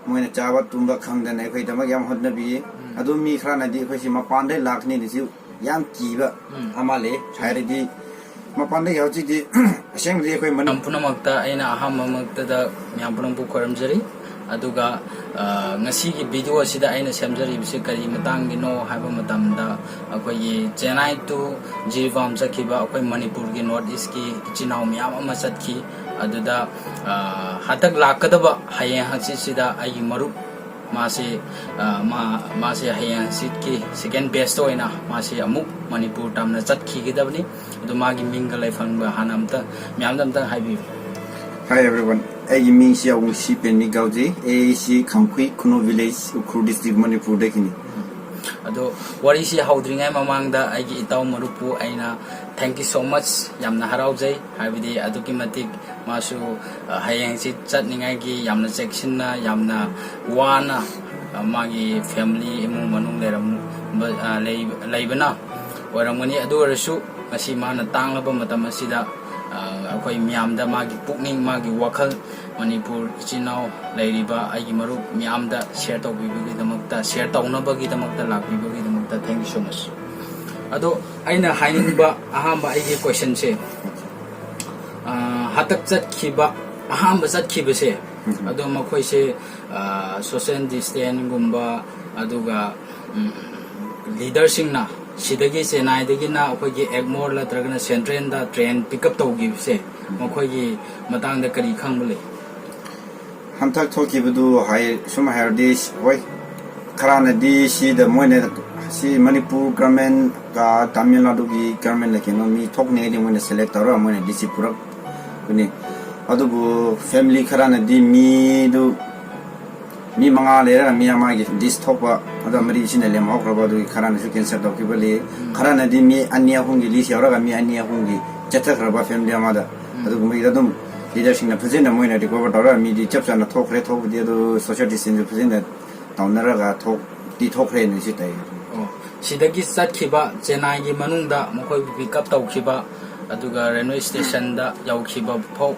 Moina चावा तुंबा खंगदन अखोई दमक याम होदनबी अदु मी खरानादि अखोई मपानदे लाखनी निसु याम कीबा अमाले हायरदि मपानदे यावचिदि असेंगदि अखोई मनम पुनमक्ता अइना अहममक्ता ma'am Poonam Pu खरमजरी अदुगा ngasi video asida aina semjari bise kari matang gi no haiba matamda akoi Chennai to jiribam sakhiba akoi Manipur gi north east ki chinau myam ama satki aduda hatak lakadaba haye hansi sida ai marup mase mase haye hansi ki second best oina mase amuk Manipur tamna chatki gi dabni adu magi minga laifang ba hanamta myam damta haibi. Hi everyone, I am Mingxia Wungxi Penmi Gauji, AAC Kamkui Kuno Village, Ukru District, Manipur Dekini. Ado, what is your holding? I'm among the Itau Marupu. Aina, thank you so much. Yamna Harauzay, Havidi Adukimatic, Masu, Hayang Sit, Chatningagi, Yamna section, Yamna Wana, Magi family, Manu Leram, Labana, or Amani Adorasu, Asimana Tanglaba Matamasida. Akoi miam da magi pukning magi wakal Manipur chinau leiriba agi marup miam da share to bibagi damakta share tauna bagi damakta lak bibagi damakta thank you so much. Ado aina hainin ba ahamba agi question se hatak chat khiba ahamba chat khiba se ado makhoi se social distance gumba aduga leader singna Sidagi Chennai dagina akoigi Egmore la tragana Central da train pickup tawgi se makoigi matang da kari khangbule Hantak thoki budu hai suma herdis wai kharana di si the moine si Manipur government ka Tamil Nadu gi government lakino mi thok ne di moine select aro moine disi purak kuni adubu family kharana di mi du mi manga lera mi ama gi dis thopa ada mari sine lem hok roba du kharana su cancer dok ki bali kharana di mi ania hungi li siara ga mi ania hungi chatak roba family amada adu mi dadum leadership na phajena moina di cover dora mi di chapsa na thok re thok di adu social distance phajena taunara ga thok di thok re ni sitai sidagi sat khiba Chennai gi manung da mokoi pick up taw khiba aduga railway station da yaw khiba phok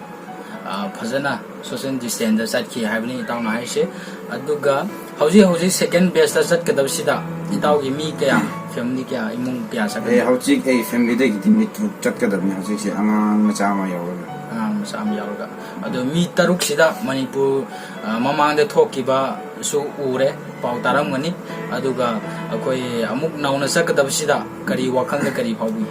phajana social distance da sat khi haibni taw na haise aduga hauji second best da sat kadab sida itaw gi mi kya family kya imung kya sa hauji ei family de gi mi tru chat kadab ni hauji se angang macha ma yawa Sam Yaga. Ado mi taruk sida Manipur mamang de thokiba su ure pautaram gani aduga akoi amuk nauna sakadab sida kari wakang da kari phawi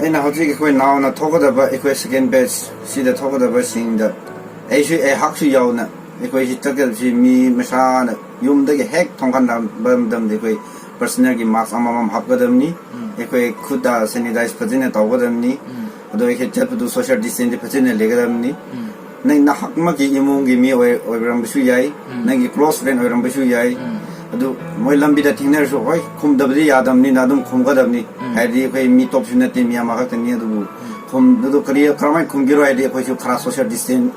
ena hoji ko nauna thokodaba ekoi second batch sida thokodaba sing da aisu e haksu yauna ekoi si tagal si mi masa na yum da ge hek thongkan dam dam de koi personal gi mask amam hapgadam ni ekoi khuda sanitize phajina tawgadam ni ado ek chat du social distance phajina legadam ni nang na hakma gi imung gi mi oiram bisu yai nang gi close friend oiram bisu yai adu moi lambi da thingner so hoi khum dabdi yadam ni nadum khum gadam ni haidi khoi mi top sunati mi ama ka ni adu khum du kariya kramai khum giro haidi khoi su khara social distance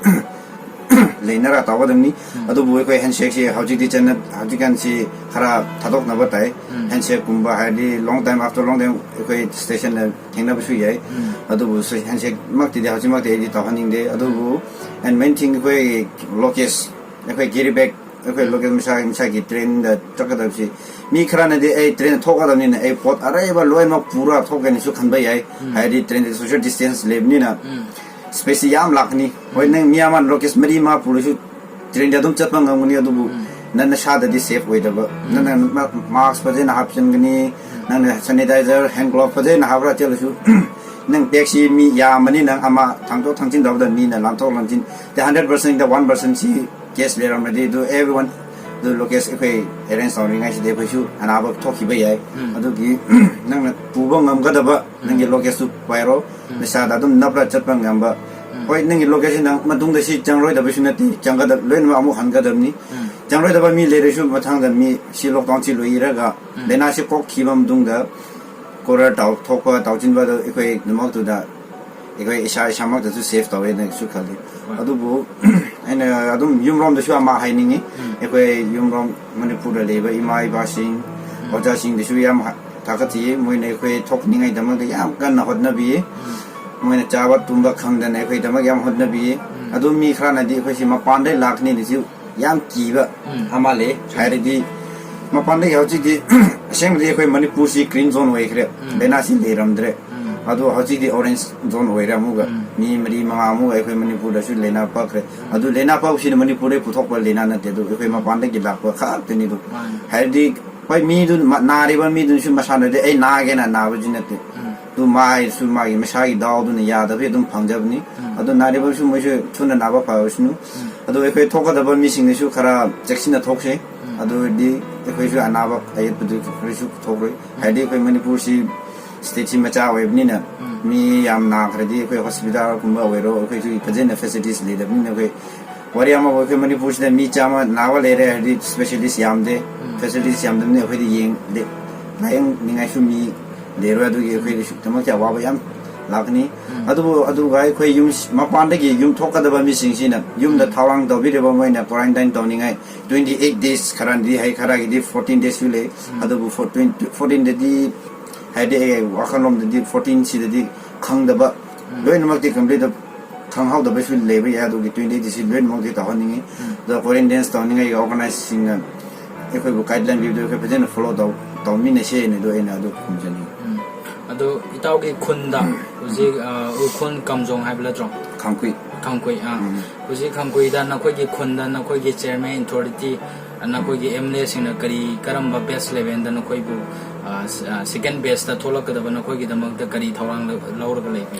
leinara tawadam ni adu boi khoi handshake si hauji di chan hauji kan si khara thadok na batai handshake kumba haidi long time after long time khoi station la thingna bisu yai adu bu handshake mak ti hauji mak ti tawaning de adu bu and main thing khoi locus khoi giri back khoi locus misa gi train da takadam si mi kharana de ei train thogadam ni ei pot araiba loin ma pura thogani su khanba yai haidi train social distance lebni na space yam lakni hoi nang miyaman locus mari ma pulusu train da dum chatma ngamuni adubu nan sha da di safe way da nan mask pa na option gani nan sanitizer hand glove pa na habra chelu nang taxi mi ya mani nang ama thangto thangjin da mi na lamto langjin the 100% the 1% si case le ram de do everyone the locus ekai arrange sounding ai de phasu anaba thoki ba yai adu gi nang na puba ngam ga da ba nang locus su pairo misa da dum napra chatpa ngamba hoi nang location nang madung da si changroi da bisu nati changga da loin ma amu han ga da ni changroi da ba mi le re su mathang da mi si lockdown chi loi ra ga lena si kok khibam dung da kora taw thokwa tawjin ba da ekai namak tu da ekai isha shamak da su safe tawe na su khali adu bu ena adum yumrom da su ama hainingi ekai yumrom Manipur da leba imai ba sing oja sing da su yam takati moi ne ekai thokningai da ma da yam kan na hot na bi moi na chawa tumba khang da ne ekai da ma yam hot na bi adum mi khra na di ekai si ma pan de lakni ni su yam kiba amale hairidi mapande hauchidi assembly koi Manipur si green zone way kre lena si leramdre adu hauchidi orange zone way ramuga mi mari mangamu koi Manipur da su lena pa kre adu lena pa si Manipur e puthok pa lena na te do koi mapande gi lakwa kha teni do hairidi koi mi du na riba mi du su masana de na ge na ba jinate du mai su mai masai daw du ne ya da be dum phangjabni adu na riba su mo su thuna na ba pa usnu adu koi thoka da ba mi sing su khara jaksina thokse adu di koi su anaba ay pudu koi su thokre haidi koi Manipur si state si macha webni na mi yam na khredi koi hospital kumba wero koi su pajena facilities le da ni koi wariama koi Manipur si mi chama nawa le re haidi specialist yam de facilities yam de ne koi di yeng de layang ningai su mi le ro adu koi su tamak cha wa ba yam lakni adu gai koi yum mapan de gi yum thoka da ba mi sing sina yum da thawang do bi de ba moi na quarantine to ningai 28 days kharan di hai khara gi di 14 days le adu 14 de di hai de wakhanom de di 14 si de di khang da ba loin mak di complete da khang how da ba sul le ba ya du gi 28 days loin mak di ta honingi da quarantine to ningai organize sing na e koi bu guideline bi do koi pajen follow da mi ne she ne do ena do kumjani ado itaw ki khunda uji khun kamjong haibla tro khangkui uji khangkui da na khoi gi khunda na khoi gi chairman authority na khoi gi MLA sing na kari karamba best level da na khoi bu second best da tholak da na khoi gi damak da kari thawang laur ga lebi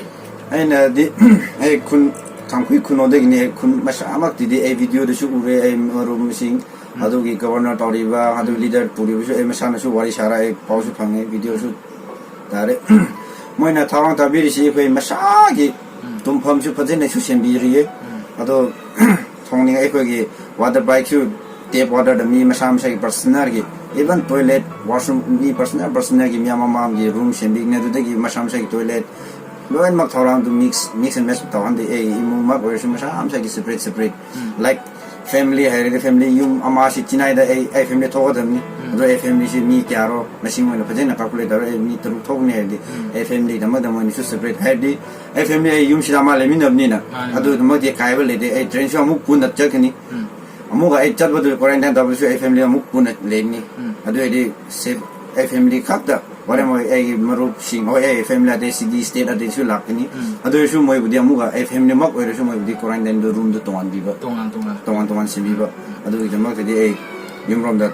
aina di ai khun khangkui khuno de ni khun masa amak di ai video da su ure ai rum sing adu gi governor tawriba adu leader puri su ai masa na su wari sara ai pause phange video su tare moina thawang tabiri si koi masagi tumpham su phajene su sembiri ado thongning ai koi gi water bike su tap water da mi masam sai personal gi even toilet washroom mi personal gi mi mama gi room sembi ne du de gi masam sai toilet loin mak thawang to mix and match tawang de ai imu mak or su masam sai gi separate like family hai family yum ama si chinai da ai family thoga da mi ado ai family si mi kyaro machine mo phajena calculate da mi tru thog ne di ai family da ma da mo ni su separate hai di ai family ai yum si da ma le min da ni na ado mo di kai ba le de ai train so mu kun da chak ni amu ga ai chat ba du quarantine da su ai family mu kun le ni ado ai di save ai family khak da ware mo ai marup sing ho ai family da city state da su lak ni ado su mo bu di amu ga ai family mak oi su mo di quarantine do room do tongan bi ba tongan simbi ba ado gi mak di ai yum rom da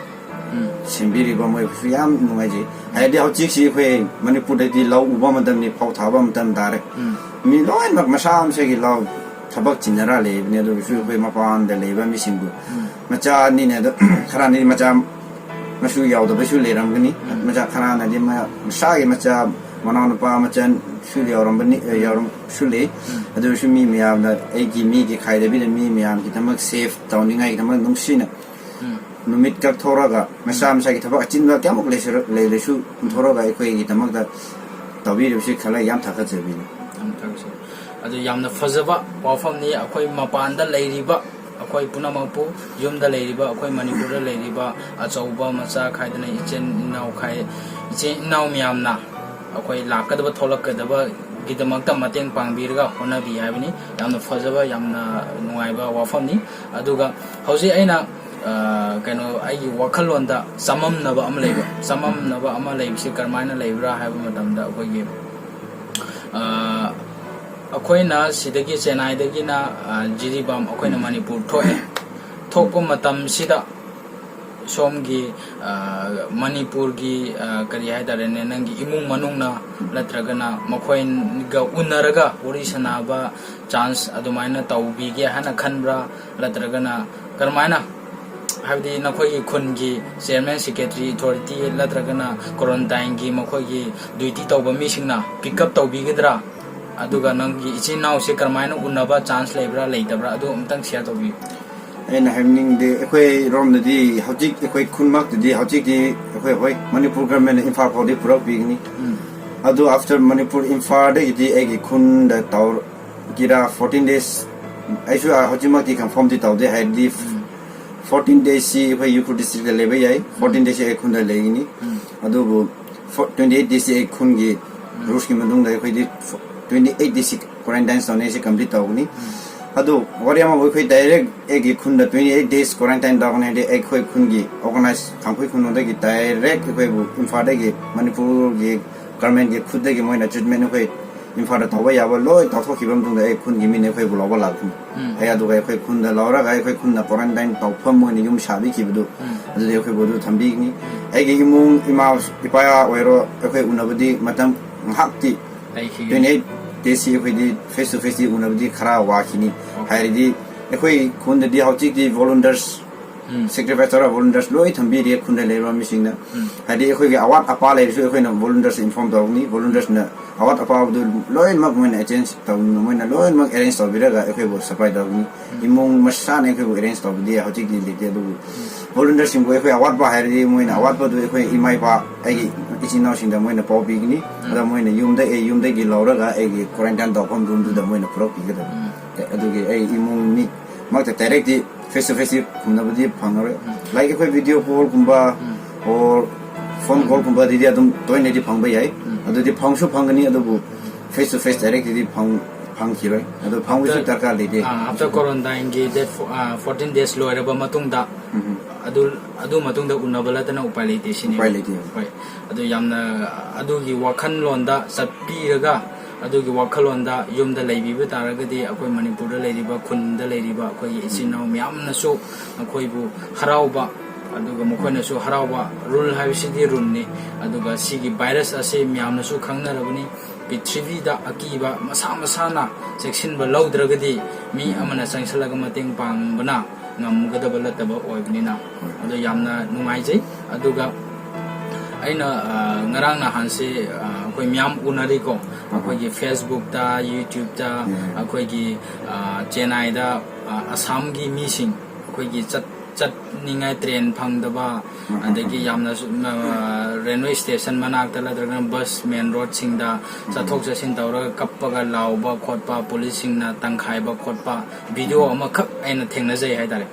simbi ri ba mo su yam nungai ji ai di hau chik si khoi Manipur da di law u ba ma dam ni phau tha ba ma dam da re mi loin mak masam se gi law thabak chinara le ne do su khoi ma pan da le ba mi sing bu macha ni ne da khara ni macha masu yaw da ba su le ram ni macha khara na di ma sa gi macha mana na pa macha su le ram ba ni yaram su le ado su mi mi am da ai gi mi gi khai da bi da mi mi am gi tamak safe taw ni ngai tamak nung si na numit ka thoraga masam sa gi thaba chin ba kyamuk le su thoraga ai khoi gi tamak da tawi ru si khala yam thaka che bi adu yamna fazaba wafam ni akhoi mapan da leiriba akhoi punamapu yum da leiriba akhoi Manipur da leiriba achauba macha khaidana ichen nau miyamna akhoi lakadaba tholakadaba gidamakta mateng pangbirga honabi habini yamna fazaba yamna nuaiba wafam ni aduga hauji aina kano ai wakhalon da samamnaba ama leibsi karmaina leibra haiba matamda akhoi akoina sidagi Chennai dagi na jiribam akoina Manipur thokpa matam sida somgi Manipur gi kari haidare ne nangi imung manung na latragana makoin ga unaraga orisana ba chance adumaina taubi ge hana khanbra latragana karmaina habdi nakoi khungi chairman secretary authority latragana quarantine gi makoi duty tauba mi singna pick up taubi gedra aduga nangi ichi naw se karmaina unaba chance lebra leitabra adu amtang share tobi en having the ekoi rom di hojik ekoi khunmak di hojik di ekoi Manipur government infar for the pro bigni adu after Manipur infar de di egi khun da taw gira 14 days aisu hojima di confirm di taw de had di 14 days si ekoi yukur district de lebe yai 14 days e khun da legini adu 28 days e khun gi rush ki mandung da ekoi di 28 days quarantine zone se complete tawni adu wari ama khoi direct egi khunda 28 days quarantine da gone de ek khoi khungi organize khangkhoi khun da gi direct khoi bu imphal da gi manipur gi government gi khud da gi moina treatment khoi imphal da thawa ya ba loi ta thok khibam dung da ek khun gi mi ne khoi bu loba la khun ai adu ga khoi khun da laura ga khoi khun da quarantine taw pham mo ni yum shabi ki bu adu de khoi bu du thambi ni ai gi imung ima ipaya oiro khoi unabadi matam hakti 28 desi khoi di face to face di unabadi khara wa khini hairi khoi khun da di hautik di volunteers sacrifice or volunteers loi thambi ri khun da lewa missing na hairi khoi gi awat apa le khoi na volunteers inform da ni volunteers na awat apa du loi mak mun agents ta mun na loi mak arrange to bira ga khoi bo supply da ni imong masha ne khoi arrange to di hautik di le du volunteers sim khoi awat ba hairi mun awat ba du khoi imai ba ai ichinaw sing da mun na pobi ni da mun na yum da gi laura ga ai quarantine da phom room du da mun na pro pi ga da adu gi ai imong ni mak ta direct di face to face kumna budi phangare like khoi video call kumba or phone call kumba di adum toy ne di phangba yai adu di phangsu phangani adu bu face to face direct di phang khiroi adu phangbu su tarka le de after quarantine gi that 14 days lo era ba matung da adu matung da unabala tana upai le te sini upai le te pai adu yamna adu gi wakhan lon da sappi raga adugi wakhalonda yumda leibiba taragadi akoi manipur da leiriba khun da leiriba akoi isinau myamna so akoi bu harauba aduga mokoina so harauba rule haibisidi runni aduga sigi virus ase myamna so khangnarabani prithvi da akiba masa masana section ba laudragadi mi amana sangsalaga mateng pangbana ngamgadaba lataba oibnina adu yamna nungaijai aduga aina ngarang na hanse akoi myam unari ko akoi gi Facebook da YouTube da akoi gi Chennai da Assam gi mising akoi gi chat ningai train phangdaba adagi yamna railway station manak tala draga bus main road sing da chathok chasin tawra kappaga lauba khotpa police sing na tangkhai ba khotpa video ama khak aina thengna jai haidare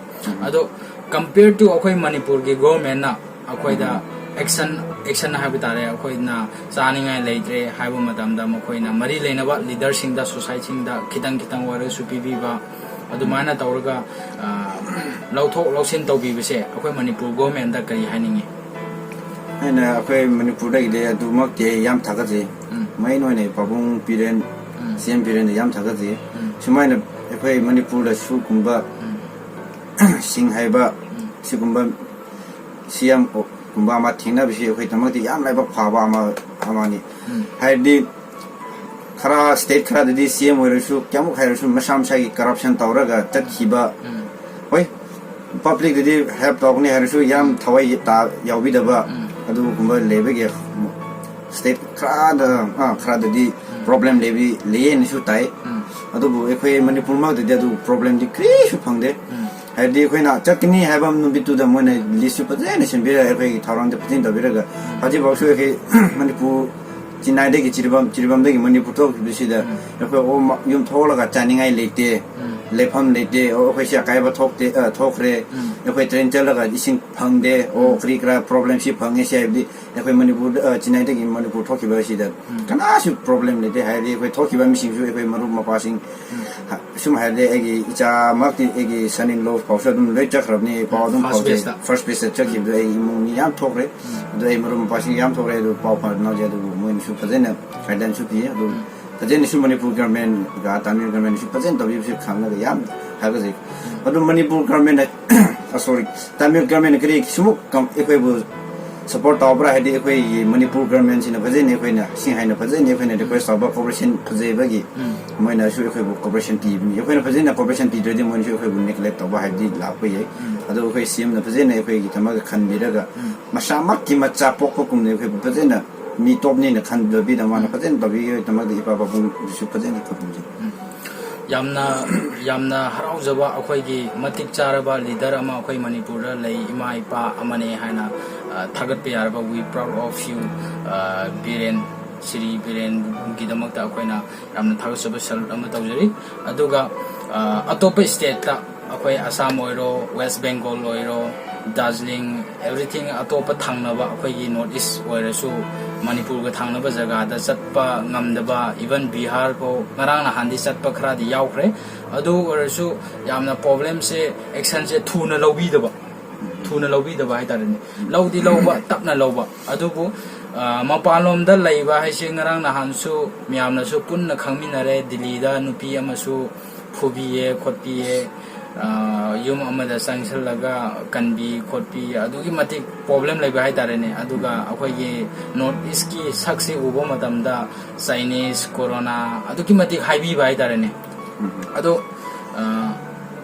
ado compared to akoi Manipur gi government na akoi da action habitare akoina chaningai leitre haibu matamda makoina mari leinaba leader sing da society sing da kitang wara supibi ba adumana tawraga lauthok lausin tawbi bise akoi Manipur government da kari haningi aina akoi Manipur da ide adumak te yam thagaje mai noine pabung piren cm piren yam thagaje sumaina akoi Manipur da su kumba sing haiba sigumba cm kumba ma thingna bisi khoi tamati yam laiba phaba amani haidi khara state khara di cm oiru kyamu khairu masam sai corruption tawraga takhiba hoi public di help tawni hairu yam thawai ta yawi daba adu kumba lebe ge state khara di problem lebi len su tai adu bu ekhoi Manipur ma de adu problem di krish phangde haidi khoina chakni habam nu bitu da mone lisu pajena simbira ekhoi tharang de pajin da biraga haji bausu ekhe Manipur Chennai de gi jiribam de gi Manipur to bisi da ekhoi o yum thola ga chaningai lete lefam lete o ekhoi sia kai ba thokte thokre ekhoi train chala ga ising phangde o kri kra problem si phange sia bi ekhoi Manipur Chennai de gi Manipur thoki ba si da kana su problem lete haidi ekhoi thoki ba mi sing su ekhoi maru ma passing sum haide egi icha makti egi sanin lo pausa dum le chakrabni paudum pausa first base chakib do egi muni yam thokre do ei marum passing yam thokre do pau pa no je do mun su pazena fadan su pi do tajen su Manipur government ga Tamil government su pazen do bi khangna ga yam hagaje adu Manipur government sorry Tamil government kri sumuk kam ekhoi bu support tabra haide ekhoi Manipur government sina pazen ekhoi na sing haina pazen ekhoi na request aba corporation paze bagi moina su ekhoi bu corporation ti bi ekhoi na pazen na corporation ti de mon su ekhoi bu neglect tabra haide la ko ye adu ekhoi sim na pazen ekhoi gi tama ga khan biraga masamak ki macha pok kum ne ekhoi bu pazen na mi top ni na khan do bi da mana pazen do bi tama ga ipa ba bu su pazen ka bu yamna haraujaba akhoi gi matik charaba leader ama akhoi Manipur da lei ima ipa amane haina thagat pe yarba we proud of you biren Sri biren gidamakta akoina yamna thagasaba salute ama tawjari aduga atopa state ta akhoi Assam oiro West Bengal oiro Darjeeling everything atopa thangnaba akhoi north east oirasu Manipur ga thangnaba jaga da chatpa ngamdaba even Bihar ko ngarang na handi chatpa khara di yaukre adu oirasu yamna problem se action se thuna lobidaba hai tarani lawdi lawba tapna lawba adubu mapalom da laiba hai se ngarang na hansu miamna su punna khangminare Delhi da nupi amasu phubiye khotpiye yum amada sangshalaga kanbi khotpi adugi matik problem laiba hai tarane aduga akhoi gi north east ki sakse ubo matamda Chinese corona adugi matik haibi bai tarane adu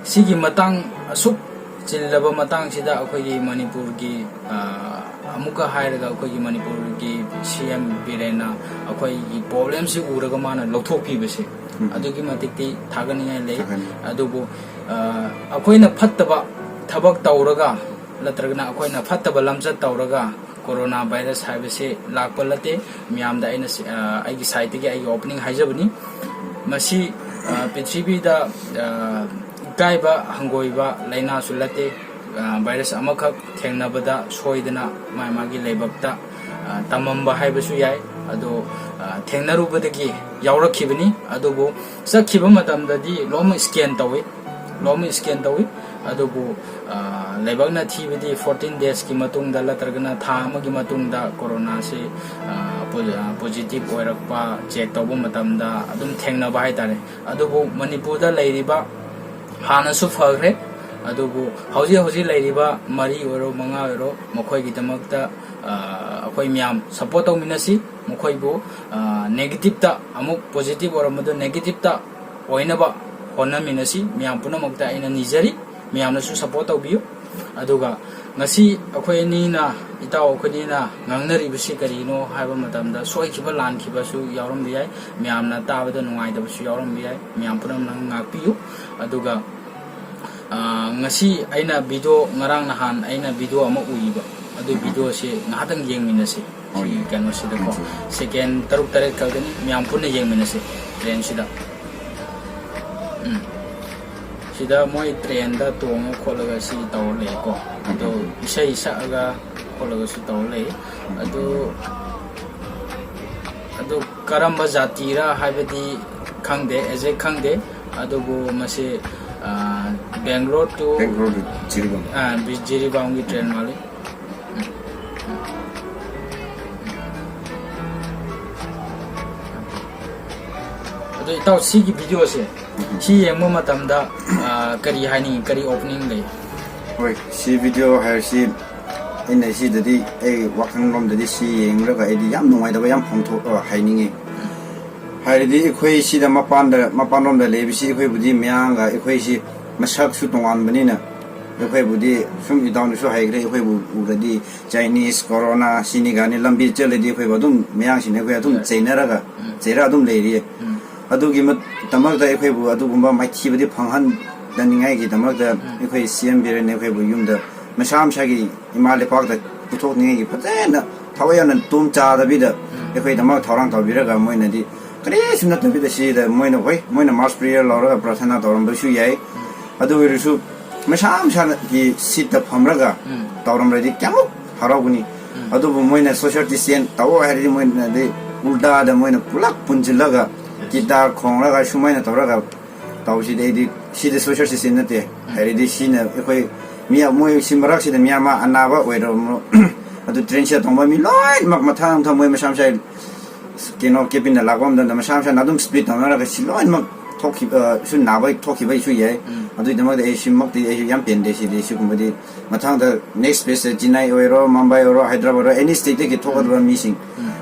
sigi matang asuk chillaba matang sida akhoi gi Manipur gi amuka hairaga akhoi gi Manipur gi CM birena akhoi gi problem si uraga mana lothokpi bese adugi matik ti thagani le adubu akoina phattaba thabak tawraga latragna akoina phattaba lamchat tawraga corona virus haibase lakpalate miamda aina aigi site gi aigi opening haijabani masi pithribi da gaiba hangoiba laina sulate virus amakak thengnabada soidana magi leibakta tamamba haibasu yai ado thengnarubadagi yawrakhibani adubu sakhiba matamdadi lom scan tawi adubu laibakna thibadi 14 days ki matungda latragana tha amagi matungda corona se positive oirakpa check tawba matamda adum thengna ba haitare adubu Manipur da lairiba hana su phagre adubu hauji lairiba mari oro manga oro mokhoi gi tamakta akhoi miam support tawminasi mokhoi bu negative ta amuk positive oro madu negative ta oinaba honna minasi miam puna makta ina nijari miam na su support tawbiu aduga ngasi akhoi ni na itaw khoni na ngangnari bisi karino haiba matamda soi khiba lan khiba su yawram biyai miam na tabada nungai da su yawram biyai miam puna nang ngakpiu aduga ngasi aina video ngarang nahan aina video ama uiba adu video se ngatang yengminasi si kano sida ko second taruk taret kalgani miam puna yengminasi train sida sida moi train da tonga kholaga si tawle ko ado isai saga kholaga si tawle ado karamba zatira haibadi khangde eje khangde adugo mase Bangalore to jiribam jiribam ki train male ado itaw si ki video se si yengmo matamda kari hani kari opening le oi si video har si ina si dadi ai wakang rom dadi si yengraga edi yam nungai da yam phongtho hainingi haidi ekhoi si da mapan rom da lebisi ekhoi budi myanga ekhoi si masak su tongan banina ekhoi budi sum idawn su haigre ekhoi bu uradi Chinese corona sini gani lambi cheledi ekhoi badum myang sine ekhoi adum chainaraga chera adum leiri adugi mat tamak da ekhoi bu adugumba maithi budi phanghan daningai gi tamak da ekhoi CM birene ekhoi bu yumda masam shagi imale pak da puthok ningai gi patena thawayana tum cha da bida ekhoi tamak thorang tawbiraga moina di kare sunna tabida si da moina hoi moina mass prayer lora prathana toram basu yai adu wirusu masam sha gi sit da phamraga toram radi kyamu haraguni adu moina social distance taw hari moina de ulda da moina pulak punjilaga gitar khongraga sumaina toraga tawsi de di si de social distance nate hari di sina ekhoi miya moi simrak si da miyama anaba oiro adu train sha tongba mi loi mak mathang tham moi masam sha kino kepin lagom dan masam sha nadum split amara ga silon mak thoki su nabai thoki bai su ye adu damak de simmak de yam pen de si kumadi mathang da next place Chennai oiro Mumbai oiro Hyderabad any state ke thokadwa missing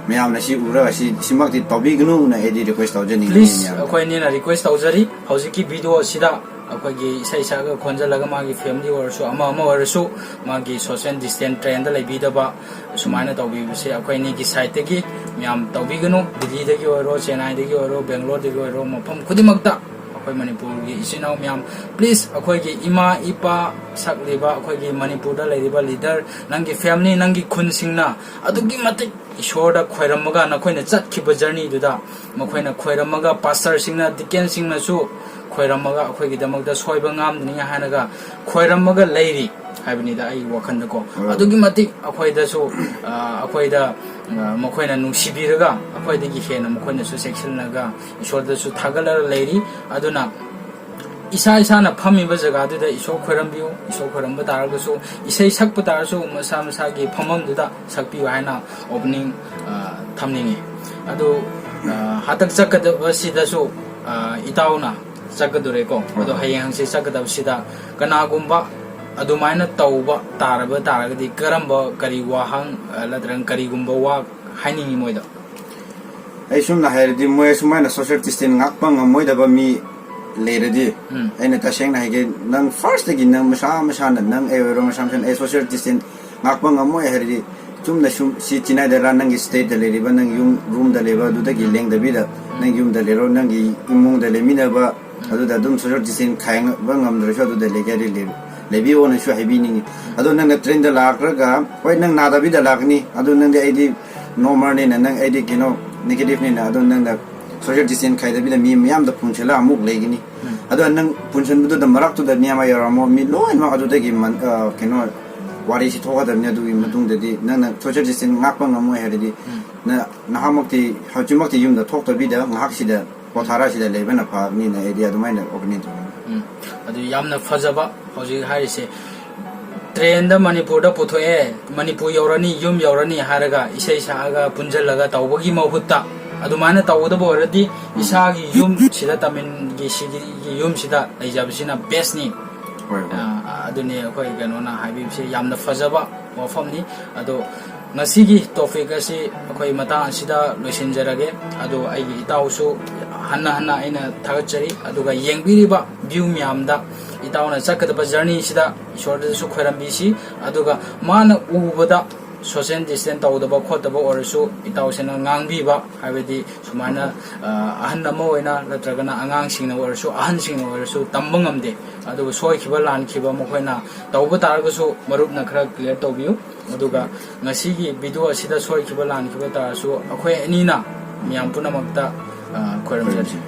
mayam na si ura si simmak de tobi gnu na edi request awjani please akoi ni na request awjari hojiki video sida akoi gi sai saga khonjalaga magi family orsu ama orsu magi social distance train da lebi da ba sumaina tobi se akoi ni gi site gi myam tobi gnu Delhi da gi oro Chennai da gi oro Bangalore da gi oro mafam khudimakta akoi Manipur gi isinau myam please akoi gi ima ipa sakleba akoi gi Manipur da leriba leader nangi family nangi khun singna adugi matik ishorda khoiramaga na khoina chatkhiba journey duda makhoina khoiramaga pastor singna diken singna su khoiramaga akhoi gi damakda soiba ngamdni hanaga khoiramaga leiri haibnida ai wakhanda ko adugi matik akhoi da so akhoi da makhoi na nungsibiraga akhoi da gi hena makhoi na su section naga ishor da su thagalar leiri aduna isa isa na phami ba jaga du da iso khoram biu iso khoram ba tar ga so isai sak pa tar so masa masa gi phamam du da sak pi haina opening thamningi adu hatak chakada sida so itauna chakadure ko ado hayang si chakada sida kana gumba adu maina tauba taraba taragadi karamba kari wahang ladran kari gumba wa haningi moida ai sum na hairdi moy sumaina social distance ngakpang moida ba mi leradi aina taseng na hege nang first gi nang masa nang ero masam ai social distance ngakpang moy hairdi chumna si china da nang state da leriba nang yum room da leba du da gi leng da bi da nang yum da lero nang gi imung da lemina ba adu da dum social distance khaing ba ngam dra sha du da legari le lebi ona shu hebi ni adu nang na train da lak ra ga hoi nang na da bi da lak ni adu nang da id normal ni nang id kino negative ni na adu nang da social distance khai da bi da mi yam da punchela amuk legi ni adu nang punchen bu da marak tu da niama yara mo mi lo ma adu da gi man kino wari si thoga da ne du matung da di nang social distance ngakpa ngamo herdi na nahamokti hajumokti yum da thok da bi da ngak si da pothara si da leben na pa ni na area du mai na opening to adu yamna fajaba hoji harise train da manipur da puthoe manipur yorani yum yorani haraga isai saga punjalaga tawbagi mahutta adu mana tawda boradi isagi yum sida tamin gi sigi yum sida aijabsina best ni aduni khoi ganona habibse yamna fajaba wafamni ado ngasigi topic asi khoi mata asida loisinjarage ado aigi itausu hanna hanna aina thagachari aduga yengbiriba view myamda itauna chakadaba journey sida ishorda su khoirambi si aduga mana ubada social distance tawdaba khotaba orsu itausena ngangbiba habedi sumana ahan namo oina latragana angang singna orsu ahan singna orsu tambangamde aduga soi khiba lan khiba mokhoina tawba targasu marup na khara clear tawbiu aduga ngasigi video asida soi khiba lan khiba tarasu akhoi anina miyam punamakta khoiram jati